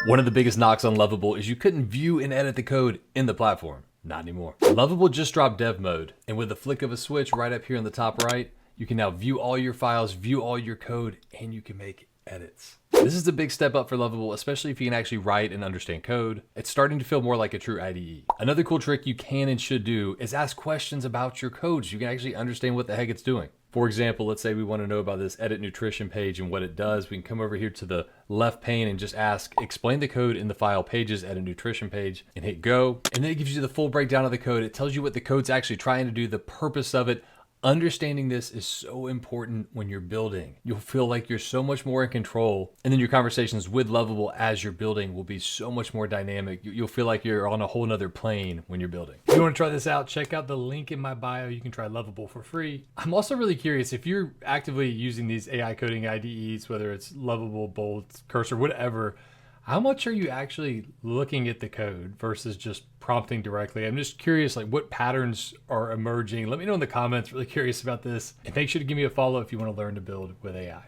One of the biggest knocks on Lovable is you couldn't view and edit the code in the platform. Not anymore. Lovable just dropped dev mode, and with the flick of a switch right up here in the top right, you can now view all your files, view all your code, and you can make edits. This is a big step up for Lovable, especially if you can actually write and understand code. It's starting to feel more like a true IDE. Another cool trick you can and should do is ask questions about your code so you can actually understand what the heck it's doing. For example, let's say we want to know about this edit nutrition page and what it does. We can come over here to the left pane and just ask, explain the code in the file pages edit nutrition page, and hit go. And then it gives you the full breakdown of the code. It tells you what the code's actually trying to do, the purpose of it. Understanding this is so important when you're building. You'll feel like you're so much more in control, and then your conversations with Lovable as you're building will be so much more dynamic. You'll feel like you're on a whole nother plane when you're building. If you want to try this out, check out the link in my bio. You can try Lovable for free. I'm also really curious if you're actively using these AI coding IDEs, whether it's Lovable, Bolt, Cursor, whatever. How much are you actually looking at the code versus just prompting directly? I'm just curious, like what patterns are emerging. Let me know in the comments. Really curious about this. And make sure to give me a follow if you want to learn to build with AI.